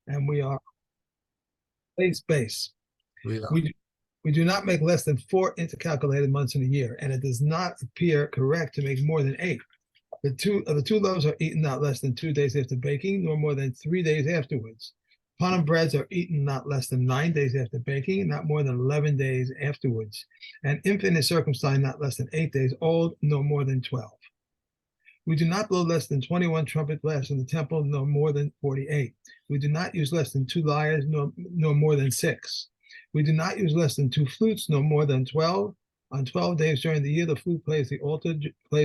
and we are base. We are. We do not make less than 4 intercalculated months in a year, and it does not appear correct to make more than 8. The two loaves are eaten not less than 2 days after baking, nor more than 3 days afterwards. Panem breads are eaten not less than 9 days after baking, not more than 11 days afterwards. An infant is circumcised not less than 8 days old, nor more than 12. We do not blow less than 21 trumpet blasts in the temple, nor more than 48. We do not use less than 2 lyres, nor more than 6. We do not use less than 2 flutes, nor more than 12. On 12 days during the year, the flute plays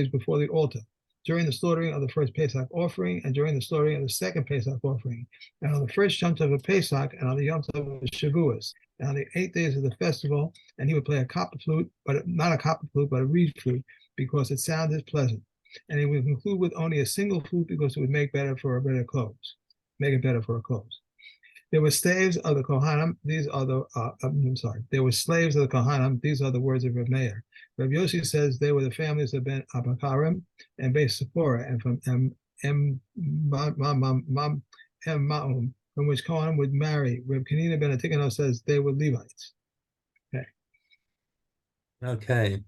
before the altar. During the slaughtering of the first Pesach offering, and during the slaughtering of the second Pesach offering, and on the first Yom Tov of Pesach, and on the Yom Tov of Shavuos, and on the 8 days of the festival, and he would play a copper flute, but not a copper flute, but a reed flute, because its sound is pleasant. And he would conclude with only a single flute because it would make it better for a clothes. There were slaves of the Kohanim. These are the There were slaves of the Kohanim. These are the words of Reb Meir. Reb Yossi says they were the families of Ben Abakarim and Beis Sephora, and from Maum, from which Kohanim would marry. Reb Kanina ben Atikano says they were Levites. Okay.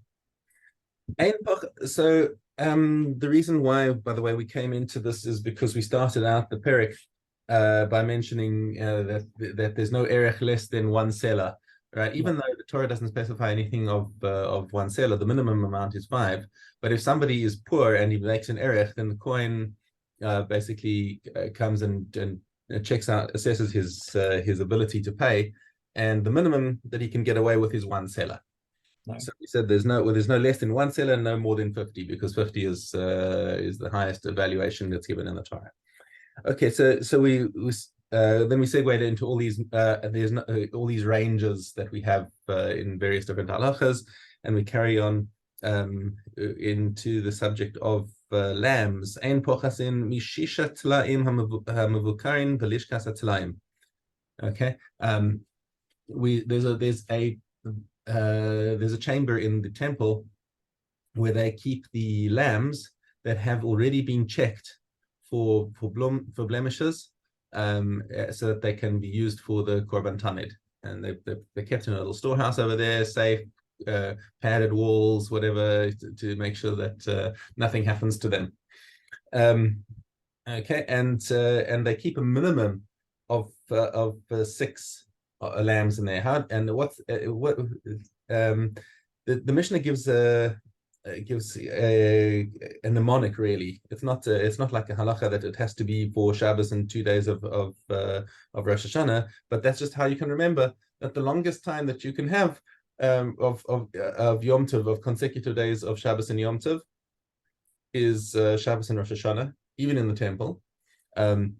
So the reason why, by the way, we came into this is because we started out the Perek by mentioning that there's no erech less than 1 selah, right? Even though the Torah doesn't specify anything of 1 selah, the minimum amount is 5. But if somebody is poor and he makes an erech, then the coin basically comes and checks out, assesses his ability to pay, and the minimum that he can get away with is 1 selah. No. So we said there's no less than 1 selah, no more than 50, because 50 is the highest evaluation that's given in the Torah. Okay, so we then we segued into all these all these ranges that we have in various different halachas, and we carry on into the subject of lambs. Ein pochasin mishisha tlaim hamevukarin belishkas tlaim. Okay, there's a chamber in the temple where they keep the lambs that have already been checked for blemishes, so that they can be used for the korban tamid, and they're kept in a little storehouse over there, safe, padded walls, whatever, to make sure that nothing happens to them. Okay, and they keep a minimum of 6 lambs in there. The Mishnah gives a mnemonic, really. It's not like a halacha that it has to be for Shabbos and 2 days of Rosh Hashanah, but that's just how you can remember that the longest time that you can have of Yom Tov, of consecutive days of Shabbos and Yom Tov, is Shabbos and Rosh Hashanah, even in the temple. And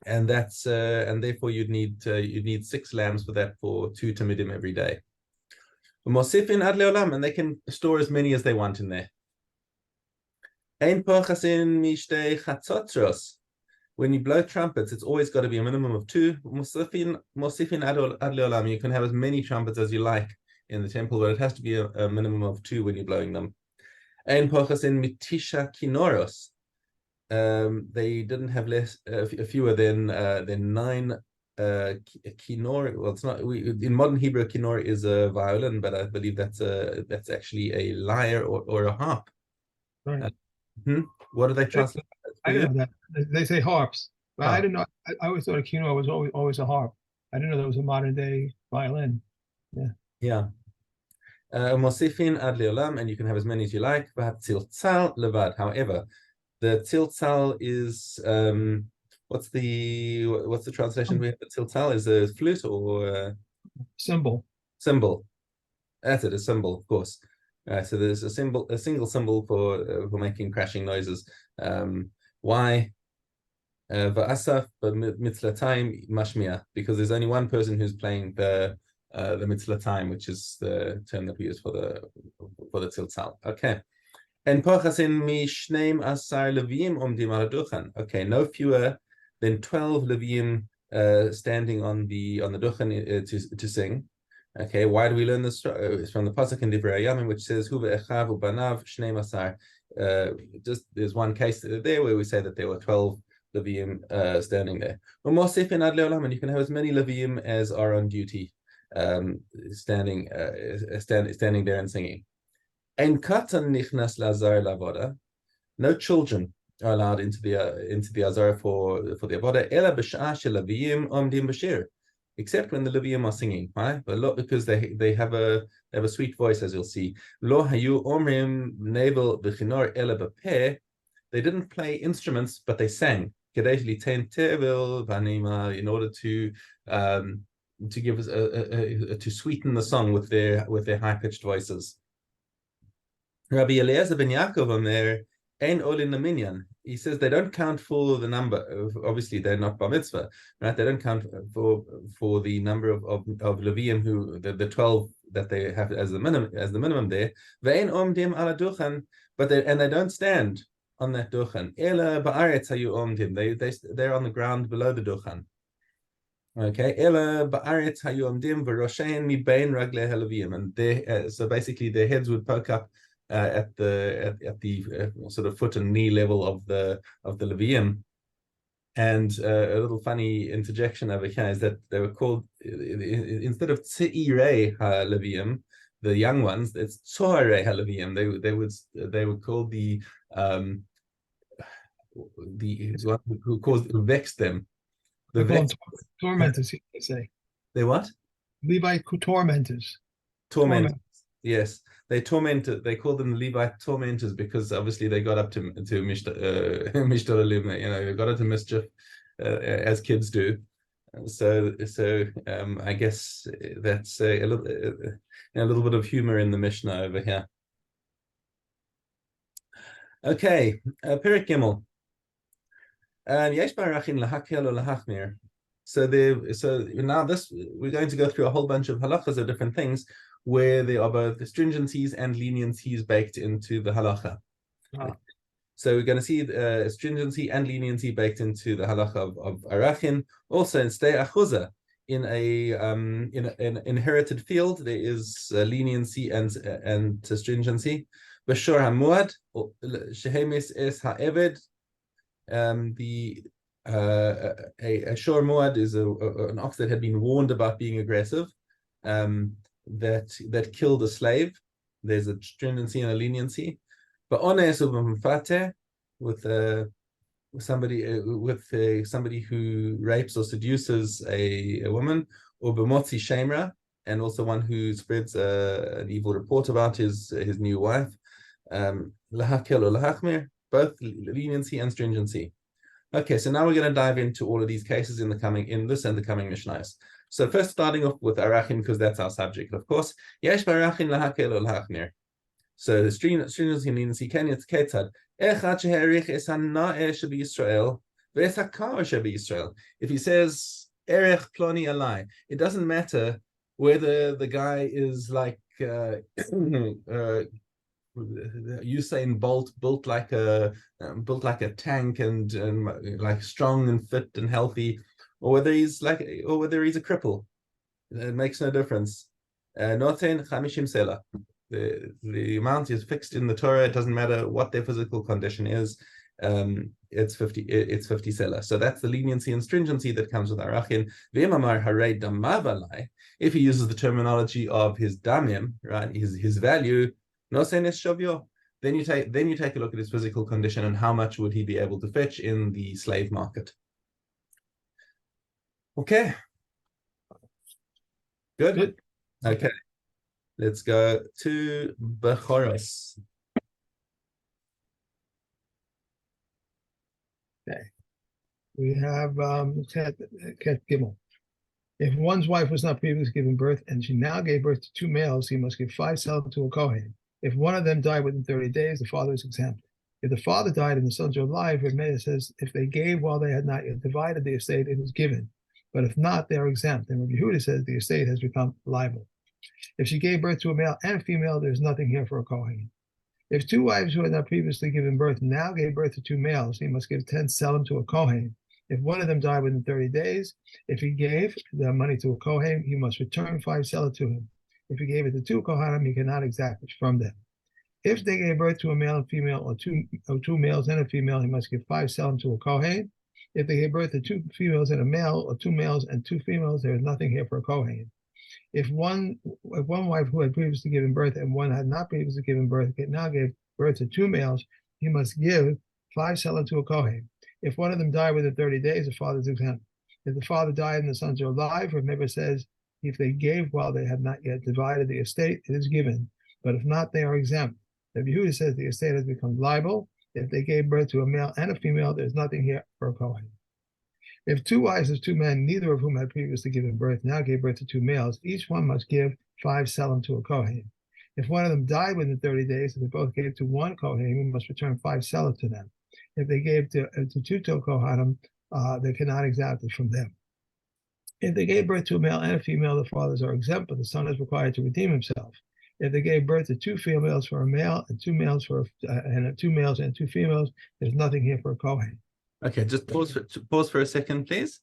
that's and therefore you'd need 6 lambs for that, for 2 tamidim every day. Mosifin ad leolam, and they can store as many as they want in there. Ein pochasin mishtei chatzotros. When you blow trumpets, it's always got to be a minimum of 2. Mosifin ad leolam. You can have as many trumpets as you like in the temple, but it has to be a minimum of 2 when you're blowing them. Ein pochasin mitisha kinoros. They didn't have fewer than 9 kinor. Well, it's not. In modern Hebrew, kinor is a violin, but I believe that's actually a lyre or a harp. Right. What do they translate? I didn't know that. They say harps, but I didn't know. I always thought a kinor was always a harp. I didn't know that was a modern day violin. Yeah. Mosifin ad leolam, and you can have as many as you like. V'hatziltzal levad. However, the tziltzal is what's the translation we have? The tziltzal is a flute or cymbal. Cymbal. That's it, a cymbal, of course. So there's a single cymbal for making crashing noises. Why? Va'asaf mitzlatayim mashmiya, because there's only one person who's playing the mitzlatayim, which is the term that we use for the tziltzal. Okay. And pochasin mishneim asar levim omdim al duchan. Okay, no fewer than 12 levim standing on the duchan to sing. Okay, why do we learn this? It's from the pasuk in Divrei Hayamim, which says Hu ve'echav ubanav shneim asar. Just there's one case there where we say that there were 12 Levium standing there. And you can have as many Levium as are on duty, standing there and singing. Ein katan nichnas lazar lavoda. No children are allowed into the azar for the avoda. Ela b'sha'ah shel Levium omdim b'shir, except when the Levium are singing, right? But lot because they have a sweet voice, as you'll see. Lo hayu omrim nevel b'chinor ela b'peh. They didn't play instruments, but they sang. In order to give us to sweeten the song with their high-pitched voices. Rabbi Eliezer ben Yaakov on there, Ein Olin Laminyan. He says they don't count for the number. Obviously, they're not bar mitzvah, right? They don't count for the number of Levium, who the 12 that they have as the minimum there. Ve'ein omdim ala duchan, but they don't stand on that duchan. Ela ba'aretz hayu omdim. They're on the ground below the duchan. Okay, Ela ba'aretz hayu omdim v'roshein mi bein raglei haLevium, and so basically their heads would poke up at the sort of foot and knee level of the Levium. And a little funny interjection over here is that they were called, instead of Tzeirei HaLevium, the young ones, it's Tzoharei HaLevium. They were called the one who vexed them. Tormentors, they say. They what? Levi tormentors. Tormentors. Yes, they tormented. They called them Levite tormentors because obviously they got up to Mishna, they got into mischief as kids do. So I guess that's a little bit of humor in the Mishnah over here. Okay, Perek Gimel. Yesh Arachin lahakel or lahachmir. So now we're going to go through a whole bunch of halachas of different things where there are both the stringencies and leniencies baked into the halacha. Oh. So we're going to see stringency and leniency baked into the halacha of Arachin. Also in Stei Achuza, in an inherited field, there is leniency and stringency. B'shor hamuad shehemis es ha'eved. A shor muad is an ox that had been warned about being aggressive. That killed a slave. There's a stringency and a leniency. But ones with somebody who rapes or seduces a woman, or b'motzi shemra, and also one who spreads an evil report about his new wife. Lahakel or lahachmir, both leniency and stringency. Okay, so now we're going to dive into all of these cases in the coming Mishnahs. So first, starting off with Arachin, because that's our subject, of course. Yesh b'Arachin lahakel or lahachmir. So the stringency and leniency can it's ketzad. Echad sheherich es hana'eh shebi ve'es hakar shebi Yisrael. If he says erech ploni alai, it doesn't matter whether the guy is like Usain Bolt, built like a tank and like strong and fit and healthy, or whether he's a cripple. It makes no difference. Noten 50 sela. The amount is fixed in the Torah. It doesn't matter what their physical condition is. It's 50 sela. So that's the leniency and stringency that comes with Arachin. V'imamar harei damavalai. If he uses the terminology of his damim, right, his value, no senes shavyo. Then you take a look at his physical condition and how much would he be able to fetch in the slave market. Okay. Good. Okay. Let's go to Bechoros. Okay. We have Ket Gimel. If one's wife was not previously given birth and she now gave birth to two males, he must give 5 sel to a Kohen. If one of them died within 30 days, the father is exempt. If the father died and the sons are alive, Meir says if they gave while they had not yet divided the estate, it is given. But if not, they are exempt. And Rabbi Yehuda says the estate has become liable. If she gave birth to a male and a female, there's nothing here for a Kohen. If two wives who had not previously given birth now gave birth to two males, he must give 10 selim to a Kohen. If one of them died within 30 days, if he gave the money to a Kohen, he must return 5 selim to him. If he gave it to 2 Kohanim, he cannot exact it from them. If they gave birth to a male and female, or two males and a female, he must give 5 selim to a Kohen. If they gave birth to 2 females and a male, or 2 males and 2 females, there is nothing here for a Kohen. If one wife who had previously given birth and one had not previously given birth now gave birth to 2 males, he must give 5 selah to a Kohen. If one of them died within 30 days, the father is exempt. If the father died and the sons are alive, remember says, if they gave while they had not yet divided the estate, it is given. But if not, they are exempt. The Yehuda says the estate has become liable. If they gave birth to a male and a female, there's nothing here for a Kohen. If 2 wives of 2 men, neither of whom had previously given birth, now gave birth to 2 males, each one must give 5 selim to a Kohen. If one of them died within 30 days, and they both gave to 1 Kohen, we must return 5 selim to them. If they gave to 2 Kohanim, they cannot exact it from them. If they gave birth to a male and a female, the fathers are exempt, but the son is required to redeem himself. If they gave birth to 2 females for a male and 2 males for and 2 males and 2 females, there's nothing here for a Kohen. Okay, just pause for a second, please.